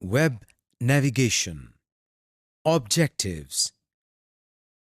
Web navigation. Objectives.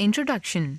Introduction.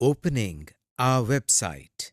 Opening our website.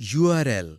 URL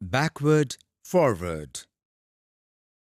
Backward, forward.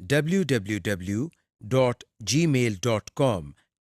www.gmail.com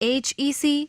HEC,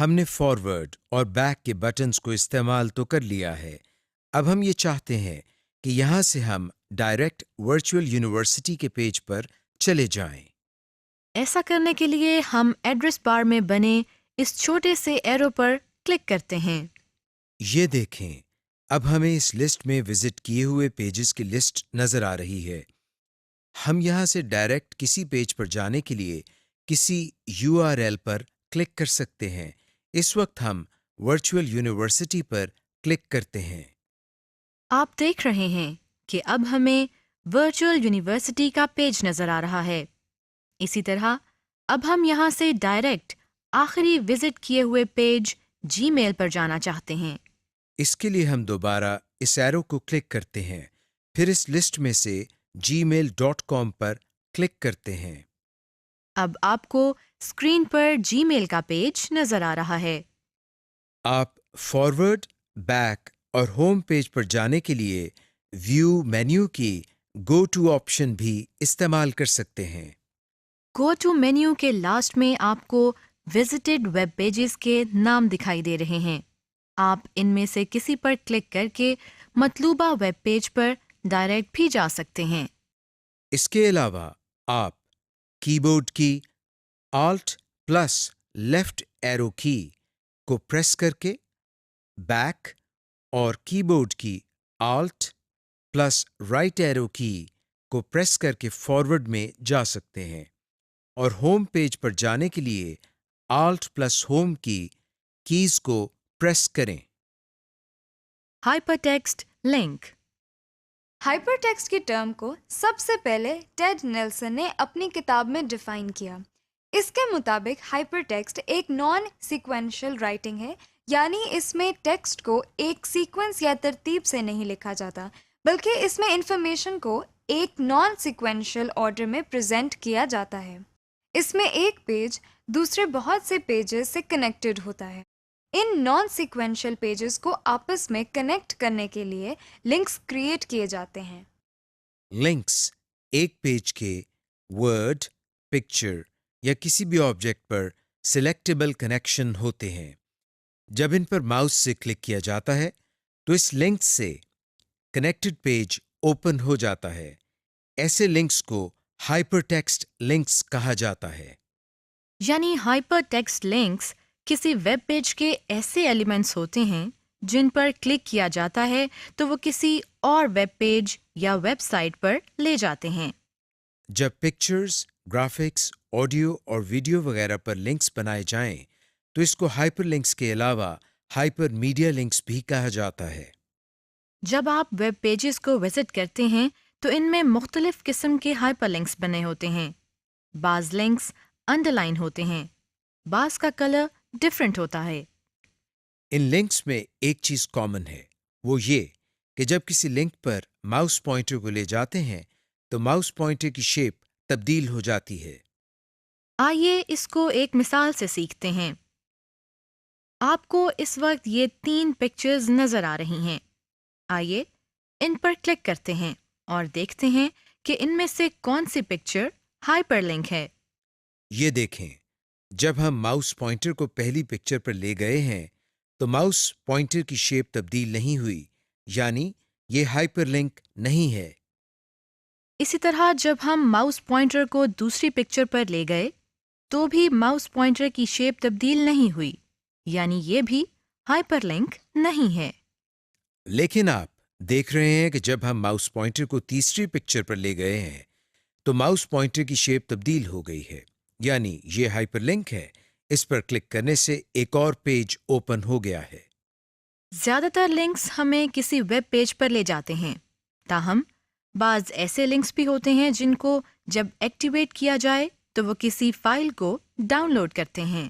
ہم نے forward اور back کے buttons کو استعمال تو کر لیا ہے. اب ہم یہ چاہتے ہیں کہ یہاں سے ہم ڈائریکٹ ورچوئل یونیورسٹی کے پیج پر چلے جائیں. ایسا کرنے کے لیے ہم ایڈریس بار میں بنے اس چھوٹے سے ایرو پر کلک کرتے ہیں. یہ دیکھیں، اب ہمیں اس لسٹ میں وزٹ کیے ہوئے پیجز کی لسٹ نظر آ رہی ہے. ہم یہاں سے ڈائریکٹ کسی پیج پر جانے کے لیے کسی URL پر کلک کر سکتے ہیں. اس وقت ہم ورچوئل یونیورسٹی پر کلک کرتے ہیں. آپ دیکھ رہے ہیں کہ اب ہمیں ورچوئل یونیورسٹی کا پیج نظر آ رہا ہے. اسی طرح اب ہم یہاں سے ڈائریکٹ آخری وزٹ کیے ہوئے پیج جی میل پر جانا چاہتے ہیں. اس کے لیے ہم دوبارہ اس ایرو کو کلک کرتے ہیں، پھر اس لسٹ میں سے gmail.com پر کلک کرتے ہیں. اب آپ کو اسکرین پر جی میل کا پیج نظر آ رہا ہے. آپ فارورڈ، بیک اور ہوم پیج پر جانے کے لیے ویو مینیو کی گو ٹو آپشن بھی استعمال کر سکتے ہیں. گو ٹو مینیو کے لاسٹ میں آپ کو وزٹڈ ویب پیجز کے نام دکھائی دے رہے ہیں. آپ ان میں سے کسی پر کلک کر کے مطلوبہ ویب پیج پر ڈائریکٹ بھی جا سکتے ہیں. اس کے علاوہ آپ کی بورڈ کی آلٹ پلس لیفٹ ایرو کی کو پریس کر کے بیک اور کی بورڈ کی آلٹ پلس رائٹ ایرو کی کو پریس کر کے فارورڈ میں جا سکتے ہیں. اور ہوم پیج پر جانے کے لیے آلٹ پلس ہوم کی کیز کو پریس کریں. Hyper text link. Hyper text کی ٹرم کو سب سے پہلے ٹیڈ نیلسن نے اپنی کتاب میں ڈیفائن کیا. اس کے مطابق ہائپر ٹیکسٹ ایک نان سیکوینشل رائٹنگ ہے، یعنی اس میں ٹیکسٹ کو ایک سیکوینس یا ترتیب سے نہیں لکھا جاتا، بلکہ اس میں انفارمیشن کو ایک نان سیکوینشل آرڈر میں پریزنٹ کیا جاتا ہے. اس میں ایک پیج دوسرے بہت سے پیجز سے کنیکٹڈ ہوتا ہے. ان نان سیکوینشل پیجز کو آپس میں کنیکٹ کرنے کے لیے لنکس کریٹ کیے جاتے ہیں. لنکس ایک پیج کے ورڈ، پکچر یا کسی بھی آبجیکٹ پر سلیکٹیبل کنیکشن ہوتے ہیں. جب ان پر ماؤس سے کلک کیا جاتا ہے تو اس لنک سے کنیکٹڈ پیج اوپن ہو جاتا ہے. ایسے لنکس کو ہائپر ٹیکسٹ لنکس کہا جاتا ہے. یعنی ہائپر ٹیکسٹ لنکس کسی ویب پیج کے ایسے ایلیمنٹس ہوتے ہیں جن پر کلک کیا جاتا ہے تو وہ کسی اور ویب پیج یا ویب سائٹ پر لے جاتے ہیں. جب پکچرز، گرافکس، آڈیو اور ویڈیو وغیرہ پر لنکس بنائے جائیں تو اس کو ہائپر لنکس کے علاوہ ہائپر میڈیا لنکس بھی کہا جاتا ہے. جب آپ ویب پیجز کو وزٹ کرتے ہیں تو ان میں مختلف قسم کے ہائپر لنکس بنے ہوتے ہیں. بعض لنکس انڈر لائن ہوتے ہیں، بعض کا کلر ڈفرینٹ ہوتا ہے. ان لنکس میں ایک چیز کامن ہے، وہ یہ کہ جب کسی لنک پر ماؤس پوائنٹر کو لے جاتے ہیں تو ماؤس پوائنٹر کی شیپ تبدیل ہو جاتی ہے. آئیے اس کو ایک مثال سے سیکھتے ہیں. آپ کو اس وقت یہ 3 پکچرز نظر آ رہی ہیں. آئیے ان پر کلک کرتے ہیں اور دیکھتے ہیں کہ ان میں سے کون سی پکچر ہائپر لنک ہے. یہ دیکھیں، جب ہم ماؤس پوائنٹر کو پہلی پکچر پر لے گئے ہیں تو ماؤس پوائنٹر کی شیپ تبدیل نہیں ہوئی، یعنی یہ ہائپر لنک نہیں ہے. اسی طرح جب ہم ماؤس پوائنٹر کو دوسری پکچر پر لے گئے تو بھی ماؤس پوائنٹر کی شیپ تبدیل نہیں ہوئی، یعنی یہ بھی ہائپر لنک نہیں ہے. لیکن آپ دیکھ رہے ہیں کہ جب ہم ماؤس پوائنٹر کو تیسری پکچر پر لے گئے ہیں تو ماؤس پوائنٹر کی شیپ تبدیل ہو گئی ہے، یعنی یہ ہائپر لنک ہے. اس پر کلک کرنے سے ایک اور پیج اوپن ہو گیا ہے. زیادہ تر لنکس ہمیں کسی ویب پیج پر لے جاتے ہیں، تاہم بعض ایسے لنکس بھی ہوتے ہیں جن کو جب ایکٹیویٹ کیا جائے تو وہ کسی فائل کو ڈاؤن لوڈ کرتے ہیں.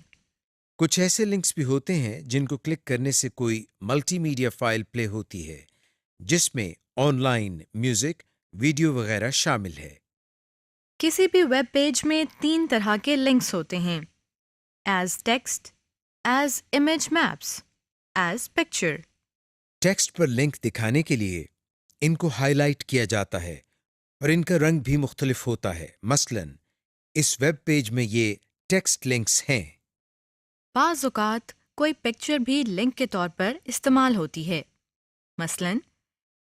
کچھ ایسے لنکس بھی ہوتے ہیں جن کو کلک کرنے سے کوئی ملٹی میڈیا فائل پلے ہوتی ہے جس میں آن لائن میوزک، ویڈیو وغیرہ شامل ہے. کسی بھی ویب پیج میں 3 طرح کے لنکس ہوتے ہیں: as text, as image maps, as picture. Text پر لنک دکھانے کے لیے ان کو ہائی لائٹ کیا جاتا ہے اور ان کا رنگ بھی مختلف ہوتا ہے. مثلاً اس ویب پیج میں یہ ٹیکسٹ لنکس ہیں. بعض اوقات کوئی پکچر بھی لنک کے طور پر استعمال ہوتی ہے. مثلاً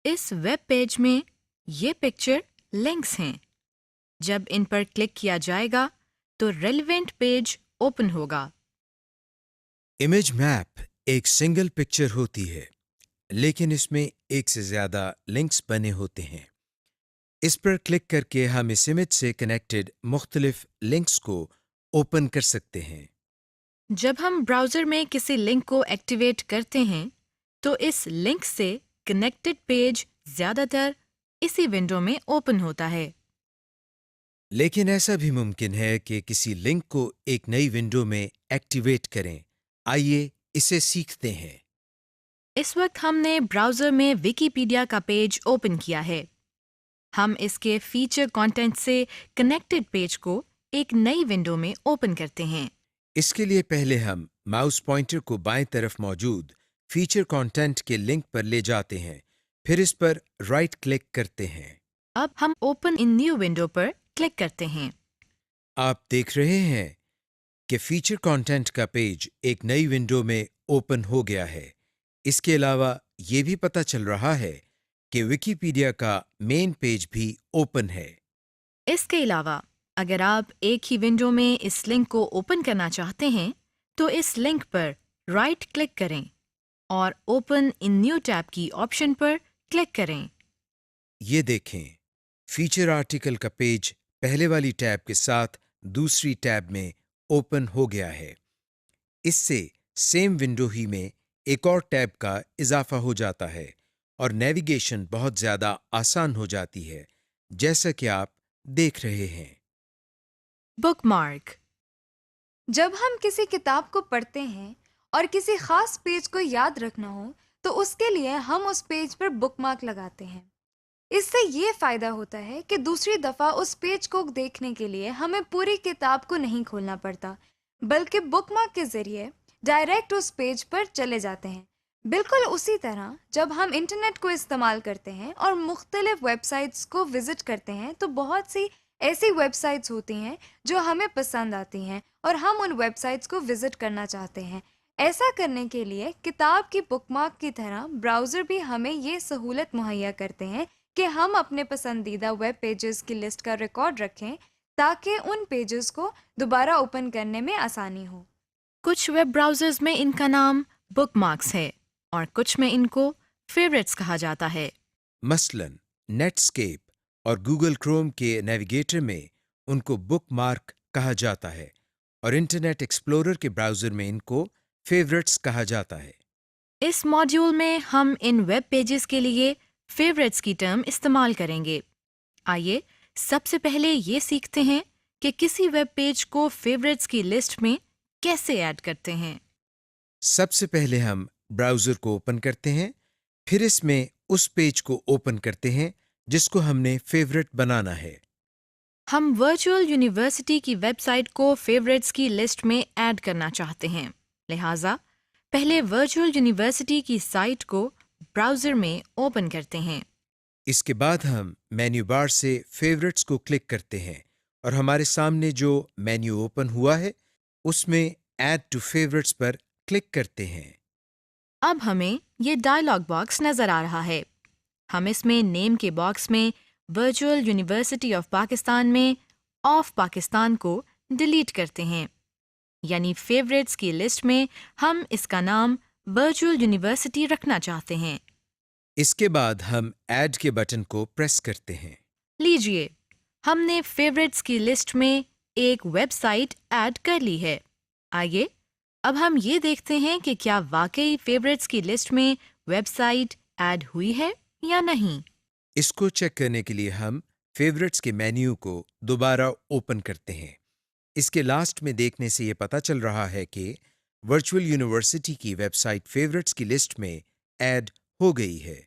اس ویب پیج میں یہ پکچر لنکس ہیں. جب ان پر کلک کیا جائے گا تو ریلیونٹ پیج اوپن ہوگا. امیج میپ ایک سنگل پکچر ہوتی ہے لیکن اس میں ایک سے زیادہ لنکس بنے ہوتے ہیں. اس پر کلک کر کے ہم اس امیج سے کنیکٹڈ مختلف لنکس کو اوپن کر سکتے ہیں. جب ہم براؤزر میں کسی لنک کو ایکٹیویٹ کرتے ہیں تو اس لنک سے کنیکٹڈ پیج زیادہ تر اسی ونڈو میں اوپن ہوتا ہے. لیکن ایسا بھی ممکن ہے کہ کسی لنک کو ایک نئی ونڈو میں ایکٹیویٹ کریں. آئیے اسے سیکھتے ہیں. اس وقت ہم نے براؤزر میں ویکیپیڈیا کا پیج اوپن کیا ہے. ہم اس کے فیچر کانٹینٹ سے کنیکٹڈ پیج کو ایک نئی ونڈو میں اوپن کرتے ہیں. اس کے لیے پہلے ہم ماؤس پوائنٹر کو بائیں طرف موجود فیچر کانٹینٹ کے لنک پر لے جاتے ہیں، پھر اس پر رائٹ کلک کرتے ہیں. اب ہم اوپن ان نیو ونڈو پر کلک کرتے ہیں. آپ دیکھ رہے ہیں کہ فیچر کانٹینٹ کا پیج ایک نئی ونڈو میں اوپن ہو گیا ہے. اس کے علاوہ یہ بھی پتہ چل رہا ہے کہ ویکیپیڈیا کا مین پیج بھی اوپن ہے. اس کے علاوہ اگر آپ ایک ہی ونڈو میں اس لنک کو اوپن کرنا چاہتے ہیں تو اس لنک پر رائٹ کلک کریں اور اوپن ان نیو ٹیب کی آپشن پر کلک کریں. یہ دیکھیں، فیچر آرٹیکل کا پیج پہلے والی ٹیب کے ساتھ دوسری ٹیب میں اوپن ہو گیا ہے. اس سے سیم ونڈو ہی میں ایک اور ٹیب کا اضافہ ہو جاتا ہے اور نیویگیشن بہت زیادہ آسان ہو جاتی ہے، جیسا کہ آپ دیکھ رہے ہیں. بک مارک. جب ہم کسی کتاب کو پڑھتے ہیں اور کسی خاص پیج کو یاد رکھنا ہو تو اس کے لیے ہم اس پیج پر بک مارک لگاتے ہیں. اس سے یہ فائدہ ہوتا ہے کہ دوسری دفعہ اس پیج کو دیکھنے کے لیے ہمیں پوری کتاب کو نہیں کھولنا پڑتا بلکہ بک مارک کے ذریعے ڈائریکٹ اس پیج پر چلے جاتے ہیں. بالکل اسی طرح جب ہم انٹرنیٹ کو استعمال کرتے ہیں اور مختلف ویب سائٹس کو وزٹ کرتے ہیں تو بہت سی ایسی ویب سائٹس ہوتی ہیں جو ہمیں پسند آتی ہیں اور ہم ان ویب سائٹس کو وزٹ کرنا چاہتے ہیں. ایسا کرنے کے لیے کتاب کی بک مارک کی طرح براؤزر بھی ہمیں یہ سہولت مہیا کرتے ہیں کہ ہم اپنے پسندیدہ ویب پیجز کی لسٹ کا ریکارڈ رکھیں تاکہ ان پیجز کو دوبارہ اوپن کرنے میں آسانی ہو. کچھ ویب براؤزرز میں ان کا نام بک مارکس ہے اور کچھ میں ان کو فیوریٹس کہا جاتا ہے. مثلاً نیٹ اسکیپ اور گوگل کروم کے نیویگیٹر میں ان کو بک مارک کہا جاتا ہے اور انٹرنیٹ ایکسپلورر کے براؤزر میں ان کو فیوریٹس کہا جاتا ہے. اس ماڈیول میں ہم ان ویب پیجز کے لیے فیوریٹس کی ٹرم استعمال کریں گے. آئیے سب سے پہلے یہ سیکھتے ہیں کہ کسی ویب پیج کو فیوریٹس کی لسٹ میں کیسے ایڈ کرتے ہیں. سب سے پہلے ہم براؤزر کو اوپن کرتے ہیں، پھر اس میں اس پیج کو اوپن کرتے ہیں جس کو ہم نے فیوریٹ بنانا ہے. ہم ورچوئل یونیورسٹی کی ویب سائٹ کو فیوریٹس کی لسٹ میں ایڈ کرنا چاہتے ہیں، لہٰذا پہلے ورچوئل یونیورسٹی کی سائٹ کو براؤزر میں اوپن کرتے ہیں. اس کے بعد ہم مینیو بار سے فیوریٹس کو کلک کرتے ہیں اور ہمارے سامنے جو مینیو اوپن ہوا ہے اس میں ایڈ ٹو فیوریٹس پر کلک کرتے ہیں. اب ہمیں یہ ڈائلاگ باکس نظر آ رہا ہے. ہم اس میں نیم کے باکس میں ورچوئل یونیورسٹی آف پاکستان میں آف پاکستان کو ڈیلیٹ کرتے ہیں، یعنی فیوریٹس کی لسٹ میں ہم اس کا نام ورچوئل یونیورسٹی رکھنا چاہتے ہیں. اس کے بعد ہم ایڈ کے بٹن کو پریس کرتے ہیں. لیجئے ہم نے فیوریٹس کی لسٹ میں ایک ویب سائٹ ایڈ کر لی ہے. آئیے اب ہم یہ دیکھتے ہیں کہ کیا واقعی فیوریٹس کی لسٹ میں ویب سائٹ ایڈ ہوئی ہے یا نہیں. اس کو چیک کرنے کے لیے ہم فیوریٹس کے مینیو کو دوبارہ اوپن کرتے ہیں. اس کے لاسٹ میں دیکھنے سے یہ پتہ چل رہا ہے کہ ورچوئل یونیورسٹی کی ویب سائٹ فیوریٹس کی لسٹ میں ایڈ ہو گئی ہے.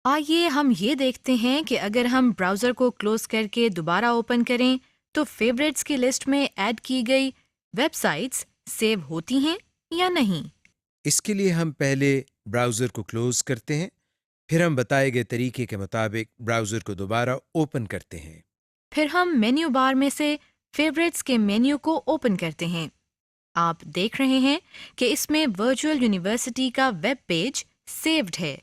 آئیے ہم یہ دیکھتے ہیں کہ اگر ہم براؤزر کو کلوز کر کے دوبارہ اوپن کریں تو فیوریٹس کی لسٹ میں ایڈ کی گئی ویب سائٹس سیو ہوتی ہیں یا نہیں. اس کے لیے ہم پہلے براؤزر کو کلوز کرتے ہیں، پھر ہم بتائے گئے طریقے کے مطابق براؤزر کو دوبارہ اوپن کرتے ہیں. پھر ہم مینیو بار میں سے فیوریٹس کے مینیو کو اوپن کرتے ہیں. آپ دیکھ رہے ہیں کہ اس میں ورچوئل یونیورسٹی کا ویب پیج سیوڈ ہے۔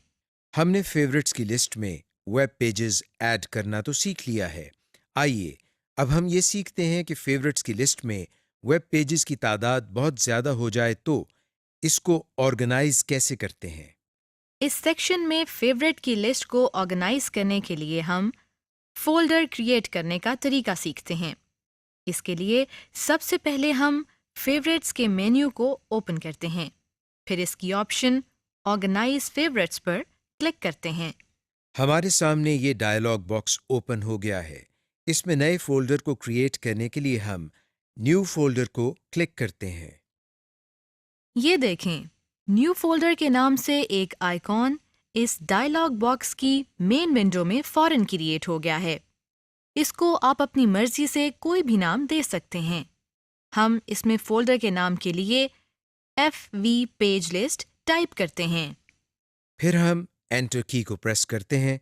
ہم نے فیورٹس کی لسٹ میں ویب پیجز ایڈ کرنا تو سیکھ لیا ہے۔ آئیے اب ہم یہ سیکھتے ہیں کہ فیورٹس کی لسٹ میں ویب پیجز کی تعداد بہت زیادہ ہو جائے تو اس کو آرگنائز کیسے کرتے ہیں۔ اس سیکشن میں فیوریٹ کی لسٹ کو آرگنائز کرنے کے لیے ہم فولڈر کریٹ کرنے کا طریقہ سیکھتے ہیں۔ اس کے لیے سب سے پہلے ہم فیوریٹس کے مینیو کو اوپن کرتے ہیں، پھر اس کی آپشن آرگنائز فیوریٹس پر کلک کرتے ہیں۔ ہمارے سامنے یہ ڈائلاگ باکس اوپن ہو گیا ہے۔ اس میں نئے فولڈر کو کریٹ کرنے کے لیے ہم نیو فولڈر کو کلک کرتے ہیں۔ یہ دیکھیں، نیو فولڈر کے نام سے ایک آئیکن اس ڈائلاگ باکس کی مین ونڈو میں فوراً کریٹ ہو گیا ہے۔ اس کو آپ اپنی مرضی سے کوئی بھی نام دے سکتے ہیں۔ ہم اس میں فولڈر کے نام کے لیے FV پیج لسٹ ٹائپ کرتے ہیں۔ پھر ہم انٹر کی کو پریس کرتے ہیں۔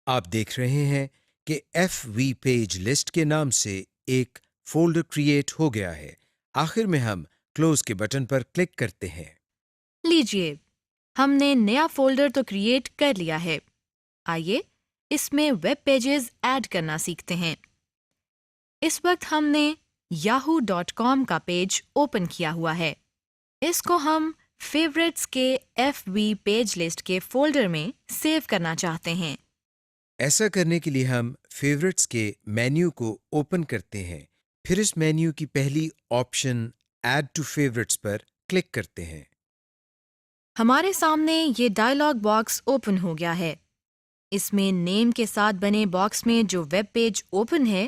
آپ دیکھ رہے ہیں کہ FV پیج لسٹ کے نام سے ایک فولڈر کریٹ ہو گیا ہے۔ آخر میں ہم کلوز کے بٹن پر کلک کرتے ہیں۔ لیجئے، ہم نے نیا فولڈر تو کریٹ کر لیا ہے۔ آئیے اس میں ویب پیجز ایڈ کرنا سیکھتے ہیں۔ اس وقت ہم نے yahoo.com کا پیج اوپن کیا ہوا ہے۔ اس کو ہم فیوریٹس کے FV پیج لسٹ کے فولڈر میں سیو کرنا چاہتے ہیں۔ ایسا کرنے کے لیے ہم فیورٹس کے مینیو کو اوپن کرتے ہیں، پھر اس مینیو کی پہلی آپشن ایڈ ٹو فیورٹس پر کلک کرتے ہیں۔ ہمارے سامنے یہ ڈائلاگ باکس اوپن ہو گیا ہے۔ اس میں نیم کے ساتھ بنے باکس میں جو ویب پیج اوپن ہے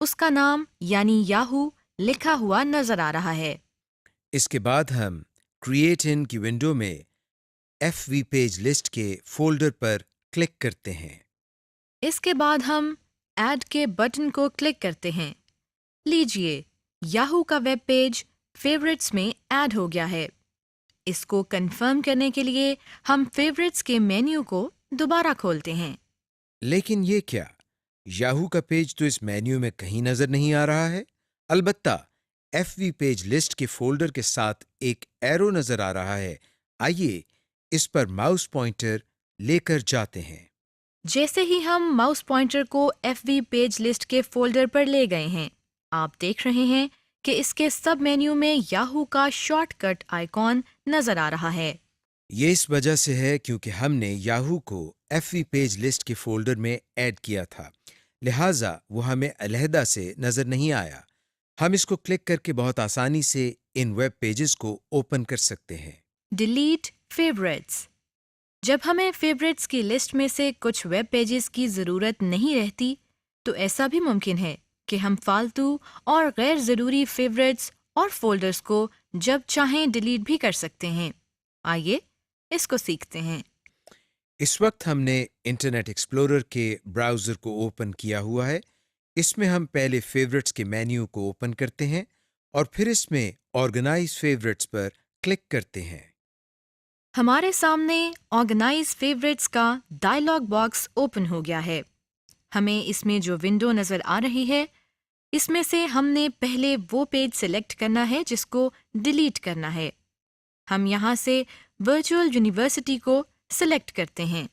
اس کا نام یعنی یاہو لکھا ہوا نظر آ رہا ہے۔ اس کے بعد ہم کریٹ ان کی ونڈو میں FV پیج لسٹ کے فولڈر پر کلک کرتے ہیں۔ اس کے بعد ہم ایڈ کے بٹن کو کلک کرتے ہیں۔ لیجئے، یاہو کا ویب پیج فیوریٹس میں ایڈ ہو گیا ہے۔ اس کو کنفرم کرنے کے لیے ہم فیوریٹس کے مینیو کو دوبارہ کھولتے ہیں۔ لیکن یہ کیا؟ یاہو کا پیج تو اس مینیو میں کہیں نظر نہیں آ رہا ہے۔ البتہ FV پیج لسٹ کے فولڈر کے ساتھ ایک ایرو نظر آ رہا ہے۔ آئیے اس پر ماؤس پوائنٹر لے کر جاتے ہیں۔ جیسے ہی ہم ماؤس پوائنٹر کو FV پیج لسٹ کے فولڈر پر لے گئے ہیں، آپ دیکھ رہے ہیں کہ اس کے سب مینیو میں یاہو کا شارٹ کٹ آئیکن نظر آ رہا ہے۔ یہ اس وجہ سے ہے کیونکہ ہم نے یاہو کو FV پیج لسٹ کے فولڈر میں ایڈ کیا تھا، لہٰذا وہ ہمیں علیحدہ سے نظر نہیں آیا۔ ہم اس کو کلک کر کے بہت آسانی سے ان ویب پیجز کو اوپن کر سکتے ہیں۔ Delete favourites. جب ہمیں فیوریٹس کی لسٹ میں سے کچھ ویب پیجز کی ضرورت نہیں رہتی تو ایسا بھی ممکن ہے کہ ہم فالتو اور غیر ضروری فیوریٹس اور فولڈرز کو جب چاہیں ڈیلیٹ بھی کر سکتے ہیں۔ آئیے اس کو سیکھتے ہیں۔ اس وقت ہم نے انٹرنیٹ ایکسپلورر کے براؤزر کو اوپن کیا ہوا ہے۔ اس میں ہم پہلے فیورٹس کے مینیو کو اوپن کرتے ہیں اور پھر اس میں آرگنائز فیورٹس پر کلک کرتے ہیں۔ ہمارے سامنے آرگنائز فیوریٹس کا ڈائلاگ باکس اوپن ہو گیا ہے۔ ہمیں اس میں جو ونڈو نظر آ رہی ہے اس میں سے ہم نے پہلے وہ پیج سلیکٹ کرنا ہے جس کو ڈیلیٹ کرنا ہے۔ ہم یہاں سے ورچوئل یونیورسٹی کو سلیکٹ کرتے ہیں۔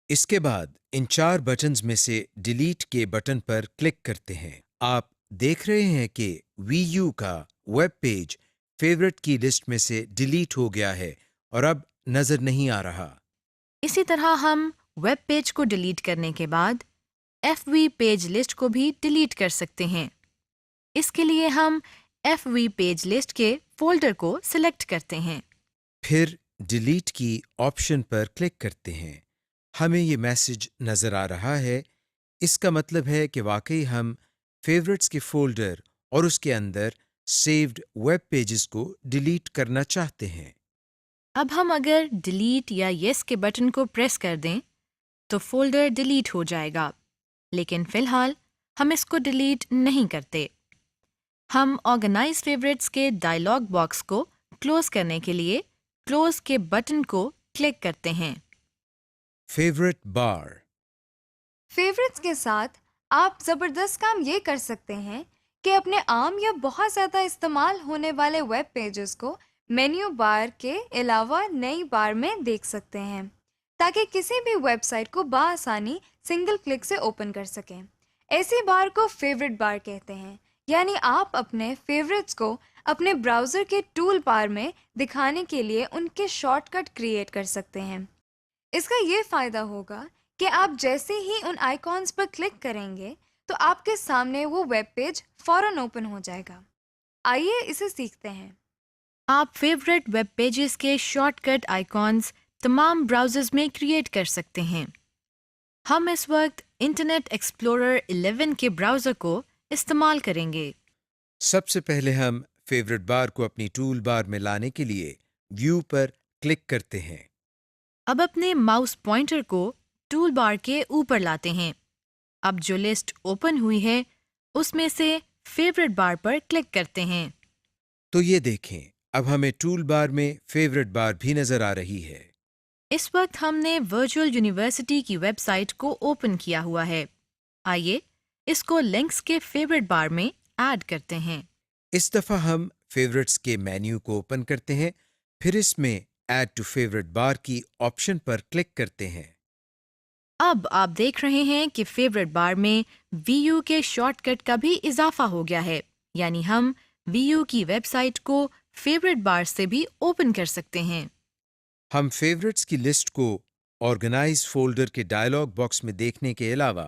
اس کے بعد ان 4 بٹنز میں سے ڈیلیٹ کے بٹن پر کلک کرتے ہیں۔ آپ دیکھ رہے ہیں کہ VU کا ویب پیج فیورٹ کی لسٹ میں سے ڈیلیٹ ہو گیا ہے اور اب نظر نہیں آ رہا۔ اسی طرح ہم ویب پیج کو ڈیلیٹ کرنے کے بعد FV پیج لسٹ کو بھی ڈیلیٹ کر سکتے ہیں۔ اس کے لیے ہم FV پیج لسٹ کے فولڈر کو سلیکٹ کرتے ہیں۔ پھر ڈیلیٹ کی آپشن پر کلک کرتے ہیں۔ ہمیں یہ میسج نظر آ رہا ہے۔ اس کا مطلب ہے کہ واقعی ہم فیورٹس کے فولڈر اور اس کے اندر سیوڈ ویب پیجز کو ڈیلیٹ کرنا چاہتے ہیں۔ اب ہم اگر ڈیلیٹ یا یس کے بٹن کو پریس کر دیں تو فولڈر ڈیلیٹ ہو جائے گا، لیکن فی الحال ہم اس کو ڈیلیٹ نہیں کرتے۔ ہم آرگنائز فیوریٹس کے ڈائلاگ باکس کو کلوز کرنے کے لیے کلوز کے بٹن کو کلک کرتے ہیں۔ فیورٹ بار۔ فیوریٹس کے ساتھ آپ زبردست کام یہ کر سکتے ہیں کہ اپنے عام یا بہت زیادہ استعمال ہونے والے ویب پیجز کو مینیو بار کے علاوہ نئی بار میں دیکھ سکتے ہیں تاکہ کسی بھی ویب سائٹ کو بآسانی سنگل کلک سے اوپن کر سکیں۔ ایسی بار کو فیوریٹ بار کہتے ہیں، یعنی آپ اپنے فیوریٹس کو اپنے براؤزر کے ٹول بار میں دکھانے کے لیے ان کے شارٹ کٹ کریٹ کر سکتے ہیں۔ اس کا یہ فائدہ ہوگا کہ آپ جیسے ہی ان آئیکونز پر کلک کریں گے تو آپ کے سامنے وہ ویب پیج فوراً اوپن ہو جائے گا۔ آئیے اسے سیکھتے ہیں۔ آپ فیوریٹ ویب پیجز کے شارٹ کٹ آئیکونز تمام براؤزرز میں کریٹ کر سکتے ہیں۔ ہم اس وقت انٹرنیٹ ایکسپلورر 11 کے براؤزر کو استعمال کریں گے۔ سب سے پہلے ہم فیوریٹ بار کو اپنی ٹول بار میں لانے کے لیے ویو پر کلک کرتے ہیں۔ اب اپنے ماؤس پوائنٹر کو ٹول بار کے اوپر لاتے ہیں۔ اب جو لسٹ اوپن ہوئی ہے اس میں سے فیوریٹ بار پر کلک کرتے ہیں۔ تو یہ دیکھیں، اب ہمیں ٹول بار میں فیوریٹ بار بھی نظر آ رہی ہے۔ اس وقت ہم نے ورچوئل یونیورسٹی کی ویب سائٹ کو اوپن کیا ہوا ہے۔ آئیے اس کو لنکس کے فیوریٹ بار میں ایڈ کرتے ہیں۔ اس دفعہ ہم فیوریٹس کے مینیو کو اوپن کرتے ہیں، پھر اس میں ایڈ ٹو فیوریٹ بار کی آپشن پر کلک کرتے ہیں۔ اب آپ دیکھ رہے ہیں کہ فیوریٹ بار میں وی یو کے شارٹ کٹ کا بھی اضافہ ہو گیا ہے، یعنی ہم وی یو کی ویب سائٹ کو فیوریٹ بار سے بھی اوپن کر سکتے ہیں۔ ہم فیوریٹس کی لسٹ کو آرگنائز فولڈر کے ڈائلاگ باکس میں دیکھنے کے علاوہ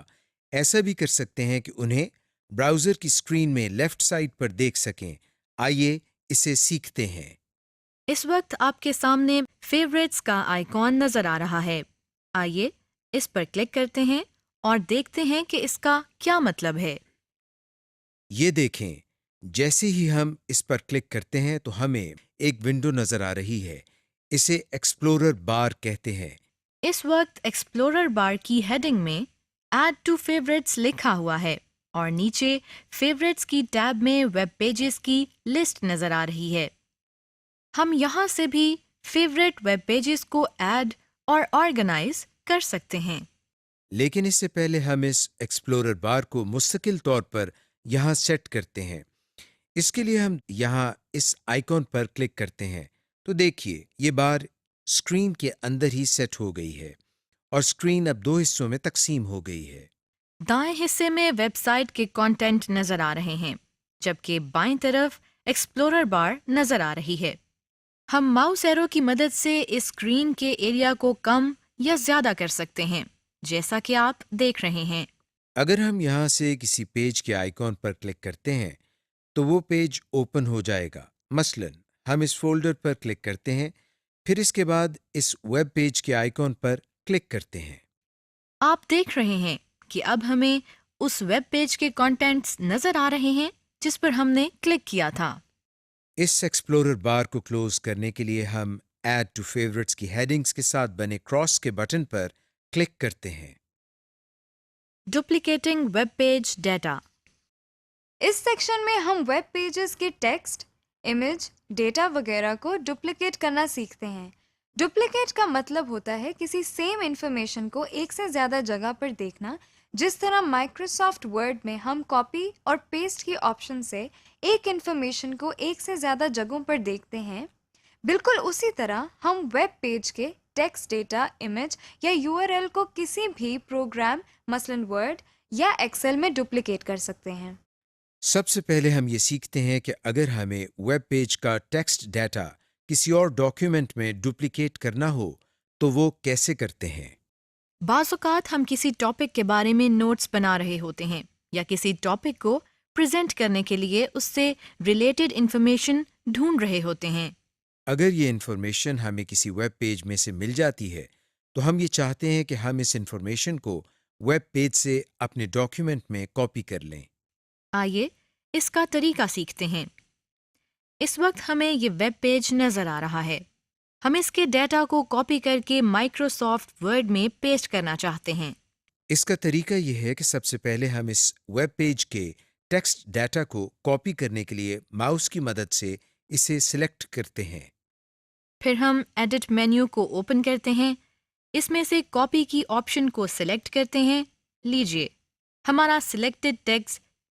ایسا بھی کر سکتے ہیں کہ انہیں براؤزر کی اسکرین میں لیفٹ سائڈ پر دیکھ سکیں۔ آئیے اسے سیکھتے ہیں۔ اس وقت آپ کے سامنے فیوریٹس کا آئیکن نظر آ رہا ہے۔ آئیے اس پر کلک کرتے ہیں اور دیکھتے ہیں کہ اس کا کیا مطلب ہے۔ یہ دیکھیں، جیسے ہی ہم اس پر کلک کرتے ہیں تو ہمیں ایک ونڈو نظر آ رہی ہے۔ اسے ایکسپلورر بار کہتے ہیں۔ اس وقت ایکسپلورر بار کی ہیڈنگ میں ایڈ ٹو فیوریٹس لکھا ہوا ہے اور نیچے فیوریٹس کی ٹیب میں ویب پیجز کی لسٹ نظر آ رہی ہے۔ ہم یہاں سے بھی فیوریٹ ویب پیجز کو ایڈ اور آرگنائز کر سکتے ہیں۔ لیکن اس سے پہلے ہم اس ایکسپلورر بار کو مستقل طور پر یہاں سیٹ کرتے ہیں۔ اس کے لیے ہم یہاں اس آئیکن پر کلک کرتے ہیں تو دیکھیے یہ بار اسکرین کے اندر ہی سیٹ ہو گئی ہے اور اسکرین اب دو حصوں میں تقسیم ہو گئی ہے۔ دائیں حصے میں ویب سائٹ کے کانٹینٹ نظر آ رہے ہیں جبکہ بائیں طرف ایکسپلورر بار نظر آ رہی ہے۔ ہم ماؤس ایرو کی مدد سے اس اسکرین کے ایریا کو کم یا زیادہ کر سکتے ہیں جیسا کہ آپ دیکھ رہے ہیں۔ اگر ہم یہاں سے کسی پیج کے آئیکن پر کلک کرتے ہیں تو وہ پیج اوپن ہو جائے گا۔ مثلا ہم اس فولڈر پر کلک کرتے ہیں، پھر اس کے بعد اس ویب پیج کے آئیکن پر کلک کرتے ہیں۔ آپ دیکھ رہے ہیں کہ اب ہمیں اس ویب پیج کے کانٹینٹس نظر آ رہے ہیں جس پر ہم نے کلک کیا تھا۔ اس ایکسپلورر بار کو کلوز کرنے کے لیے ہم ایڈ ٹو فیوریٹس کی ہیڈنگز کے ساتھ بنے کراس کے بٹن پر کلک کرتے ہیں۔ Duplicating web page data. اس سیکشن میں ہم ویب پیجز کے ٹیکسٹ، امیج، ڈیٹا وغیرہ کو ڈپلیکیٹ کرنا سیکھتے ہیں۔ ڈپلیکیٹ کا مطلب ہوتا ہے کسی سیم انفارمیشن کو ایک سے زیادہ جگہ پر دیکھنا، جس طرح مائکروسافٹ ورڈ میں ہم کاپی اور پیسٹ کی آپشن سے ایک انفارمیشن کو ایک سے زیادہ جگہوں پر دیکھتے ہیں۔ بالکل اسی طرح ہم ویب پیج کے ٹیکسٹ، ڈیٹا، امیج یا یو آر ایل کو کسی بھی پروگرام مثلاً ورڈ یا ایکسل میں ڈپلیکیٹ کر سکتے ہیں۔ سب سے پہلے ہم یہ سیکھتے ہیں کہ اگر ہمیں ویب پیج کا ٹیکسٹ ڈیٹا کسی اور ڈاکیومنٹ میں ڈپلیکیٹ کرنا ہو تو وہ کیسے کرتے ہیں۔ بعض اوقات ہم کسی ٹاپک کے بارے میں نوٹس بنا رہے ہوتے ہیں یا کسی ٹاپک کو پریزنٹ کرنے کے لیے اس سے ریلیٹڈ انفارمیشن ڈھونڈ رہے ہوتے ہیں۔ اگر یہ انفارمیشن ہمیں کسی ویب پیج میں سے مل جاتی ہے تو ہم یہ چاہتے ہیں کہ ہم اس انفارمیشن کو ویب پیج سے اپنے ڈاکیومنٹ میں کاپی کر لیں۔ آئیے اس کا طریقہ سیکھتے ہیں۔ اس وقت ہمیں یہ ویب پیج نظر آ رہا ہے۔ ہم اس کے ڈیٹا کو کاپی کر کے مائکروسافٹ ورڈ میں پیسٹ کرنا چاہتے ہیں۔ اس کا طریقہ یہ ہے کہ سب سے پہلے ہم اس ویب پیج کے ٹیکسٹ ڈیٹا کو کاپی کرنے کے لیے ماؤس کی مدد سے اسے سلیکٹ کرتے ہیں۔ پھر ہم ایڈٹ مینیو کو اوپن کرتے ہیں، اس میں سے کاپی کی آپشن کو سلیکٹ کرتے ہیں۔ لیجئے ہمارا سلیکٹڈ ٹیکسٹ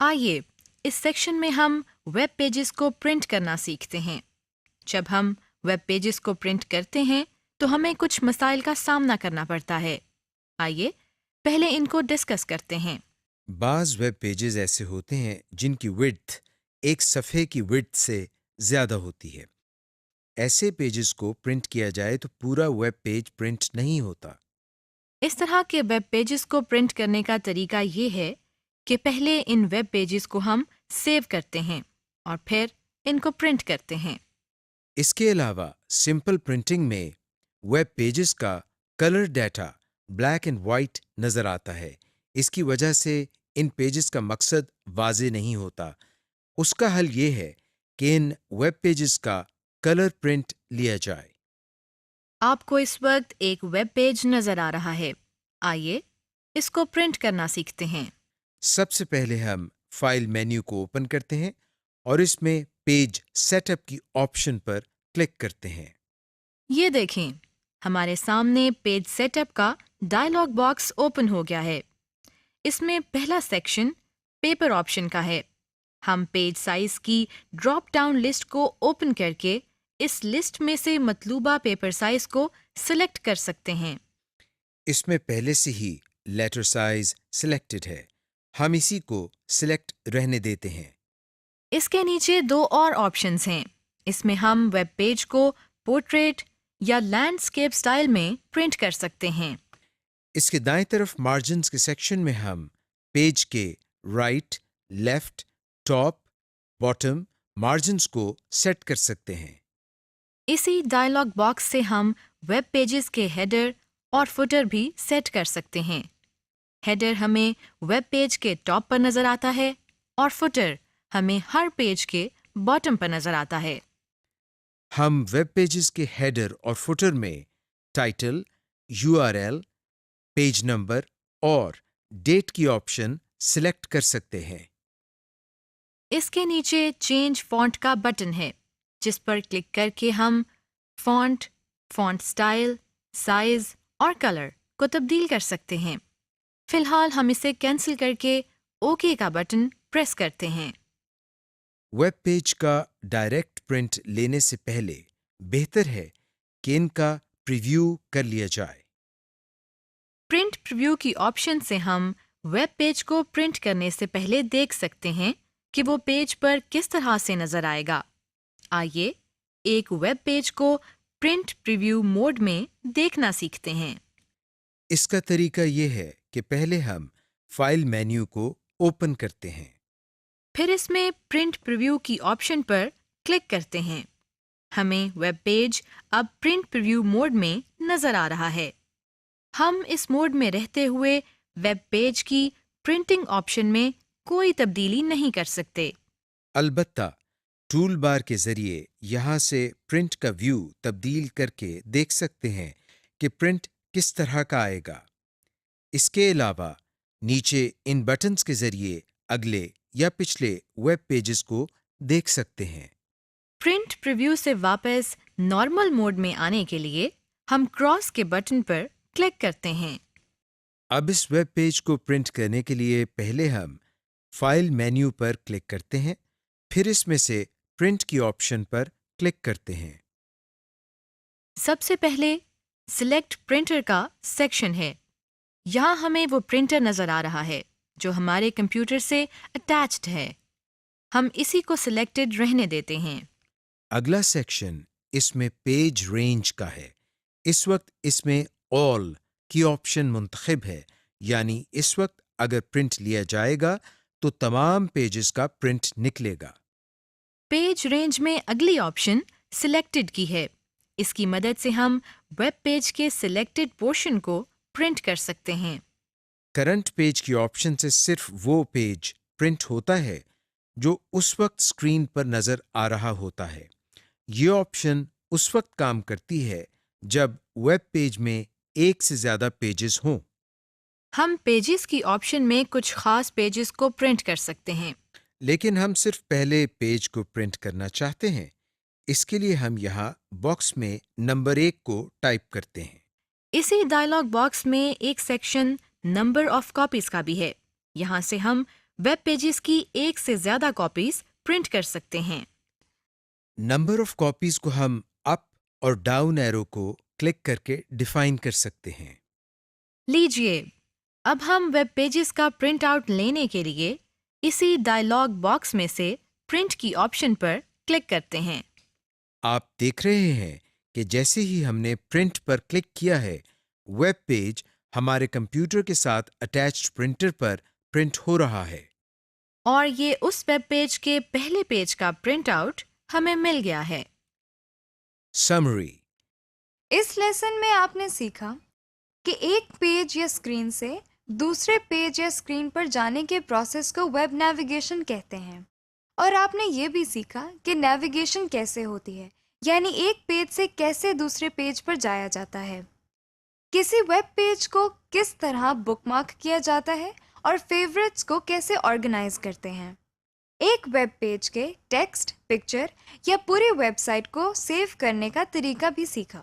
آئیے اس سیکشن میں ہم ویب پیجز کو پرنٹ کرنا سیکھتے ہیں۔ جب ہم ویب پیجز کو پرنٹ کرتے ہیں تو ہمیں کچھ مسائل کا سامنا کرنا پڑتا ہے۔ آئیے پہلے ان کو ڈسکس کرتے ہیں۔ بعض ویب پیجز ایسے ہوتے ہیں جن کی width ایک صفحے کی width سے زیادہ ہوتی ہے۔ ایسے پیجز کو پرنٹ کیا جائے تو پورا ویب پیج پرنٹ نہیں ہوتا۔ اس طرح کے ویب پیجز کو پرنٹ کرنے کا طریقہ یہ ہے کہ پہلے ان ویب پیجز کو ہم سیو کرتے ہیں اور پھر ان کو پرنٹ کرتے ہیں۔ اس کے علاوہ سمپل پرنٹنگ میں ویب پیجز کا colour data black and white نظر آتا ہے۔ اس کی وجہ سے ان پیجز کا مقصد واضح نہیں ہوتا۔ اس کا حل یہ ہے کہ ان ویب پیجز کا کلر پرنٹ لیا جائے۔ آپ کو اس وقت ایک ویب پیج نظر آ رہا ہے۔ آئیے اس کو پرنٹ کرنا سیکھتے ہیں۔ سب سے پہلے ہم فائل مینیو کو اوپن کرتے ہیں اور اس میں پیج سیٹ اپ کی آپشن پر کلک کرتے ہیں۔ یہ دیکھیں ہمارے سامنے پیج سیٹ اپ کا ڈائلاگ باکس اوپن ہو گیا ہے۔ اس میں پہلا سیکشن پیپر آپشن کا ہے۔ ہم پیج سائز کی ڈراپ ڈاؤن لسٹ کو اوپن کر کے اس لسٹ میں سے مطلوبہ پیپر سائز کو سلیکٹ کر سکتے ہیں۔ اس میں پہلے سے ہی لیٹر سائز سلیکٹڈ ہے، ہم اسی کو سلیکٹ رہنے دیتے ہیں۔ اس کے نیچے دو اور آپشنز ہیں۔ اس میں ہم ویب پیج کو پورٹریٹ یا لینڈسکیپ سٹائل میں پرنٹ کر سکتے ہیں۔ اس کے دائیں طرف مارجنز کے سیکشن میں ہم پیج کے right, left, top, bottom margins کو سیٹ کر سکتے ہیں۔ اسی ڈائلاگ باکس سے ہم ویب پیجز کے ہیڈر اور فوٹر بھی سیٹ کر سکتے ہیں۔ ہیڈر ہمیں ویب پیج کے ٹاپ پر نظر آتا ہے اور فوٹر ہمیں ہر پیج کے باٹم پر نظر آتا ہے۔ ہم ویب پیجز کے ہیڈر اور فوٹر میں ٹائٹل، URL، پیج نمبر اور ڈیٹ کی آپشن سلیکٹ کر سکتے ہیں۔ اس کے نیچے چینج فونٹ کا بٹن ہے جس پر کلک کر کے ہم فونٹ، فونٹ سٹائل، سائز اور کلر کو تبدیل کر سکتے ہیں۔ فی الحال ہم اسے کینسل کر کے اوکے کا بٹن پریس کرتے ہیں۔ ویب پیج کا ڈائریکٹ پرنٹ لینے سے پہلے بہتر ہے کہ ان کا پریویو کر لیا جائے۔ پرنٹ پریویو کی آپشن سے ہم ویب پیج کو پرنٹ کرنے سے پہلے دیکھ سکتے ہیں کہ وہ پیج پر کس طرح سے نظر آئے گا۔ آئیے ایک ویب پیج کو پرنٹ پریویو موڈ میں دیکھنا سیکھتے ہیں۔ اس کا طریقہ یہ ہے کہ پہلے ہم فائل مینیو کو اوپن کرتے ہیں۔ پھر اس میں پرنٹ پریویو کی آپشن پر کلک کرتے ہیں۔ ہمیں ویب پیج اب پرنٹ پریویو موڈ میں نظر آ رہا ہے۔ ہم اس موڈ میں رہتے ہوئے ویب پیج کی پرنٹنگ آپشن میں کوئی تبدیلی نہیں کر سکتے۔ البتہ ٹول بار کے ذریعے یہاں سے پرنٹ کا ویو تبدیل کر کے دیکھ سکتے ہیں کہ پرنٹ کس طرح کا آئے گا۔ اس کے علاوہ نیچے ان بٹنز کے ذریعے اگلے یا پچھلے ویب پیجز کو دیکھ سکتے ہیں۔ پرنٹ پریویو سے واپس نارمل موڈ میں آنے کے لیے ہم کراس کے بٹن پر کلک کرتے ہیں۔ اب اس ویب پیج کو پرنٹ کرنے کے لیے پہلے ہم فائل مینیو پر کلک کرتے ہیں، پھر اس میں سے پرنٹ کی آپشن پر کلک کرتے ہیں۔ سب سے پہلے سلیکٹ پرنٹر کا سیکشن ہے۔ یہاں ہمیں وہ پرنٹر نظر آ رہا ہے جو ہمارے کمپیوٹر سے اٹیچڈ ہے۔ ہم اسی کو سلیکٹڈ رہنے دیتے ہیں۔ اگلا سیکشن اس میں پیج رینج کا ہے۔ اس وقت اس میں آل کی آپشن منتخب ہے، یعنی اس وقت اگر پرنٹ لیا جائے گا تو تمام پیجز کا پرنٹ نکلے گا۔ پیج رینج میں اگلی آپشن سلیکٹڈ کی ہے۔ اس کی مدد سے ہم ویب پیج کے سلیکٹڈ پورشن کو پرنٹ کر سکتے ہیں۔ کرنٹ پیج کی آپشن سے صرف وہ پیج پرنٹ ہوتا ہے جو اس وقت اسکرین پر نظر آ رہا ہوتا ہے۔ یہ آپشن اس وقت کام کرتی ہے جب ویب پیج میں ایک سے زیادہ پیجز ہوں۔ ہم پیجز کی آپشن میں کچھ خاص پیجز کو پرنٹ کر سکتے ہیں۔ لیکن ہم صرف پہلے پیج کو پرنٹ کرنا چاہتے ہیں۔ اس کے لیے ہم یہاں باکس میں نمبر 1 کو ٹائپ کرتے ہیں۔ اسی ڈائلاگ باکس میں ایک سیکشن نمبر آف کاپیز کا بھی ہے۔ یہاں سے ہم ویب پیجز کی ایک سے زیادہ کاپیز پرنٹ کر سکتے ہیں۔ نمبر آف کاپیز کو ہم اپ اور ڈاؤن ایرو کو کلک کر کے ڈیفائن کر سکتے ہیں۔ لیجیے، اب ہم ویب پیجز کا پرنٹ آؤٹ لینے کے لیے اسی ڈائلاگ باکس میں سے پرنٹ کی آپشن پر کلک کرتے ہیں۔ آپ دیکھ رہے ہیں کہ جیسے ہی ہم نے پرنٹ پر کلک کیا ہے، ویب پیج ہمارے کمپیوٹر کے ساتھ اٹیچڈ پرنٹر پر پرنٹ ہو رہا ہے۔ اور یہ اس ویب پیج کے پہلے پیج کا پرنٹ آؤٹ ہمیں مل گیا ہے۔ سمری: اس لیسن میں آپ نے سیکھا کہ ایک پیج یا اسکرین سے دوسرے پیج یا اسکرین پر جانے کے پروسیس کو ویب نیویگیشن کہتے ہیں، اور آپ نے یہ بھی سیکھا کہ نیویگیشن کیسے ہوتی ہے، یعنی ایک پیج سے کیسے دوسرے پیج پر جایا جاتا ہے، کسی ویب پیج کو کس طرح بک مارک کیا جاتا ہے، اور فیورٹس کو کیسے آرگنائز کرتے ہیں۔ ایک ویب پیج کے ٹیکسٹ، پکچر یا پوری ویب سائٹ کو سیو کرنے کا طریقہ بھی سیکھا۔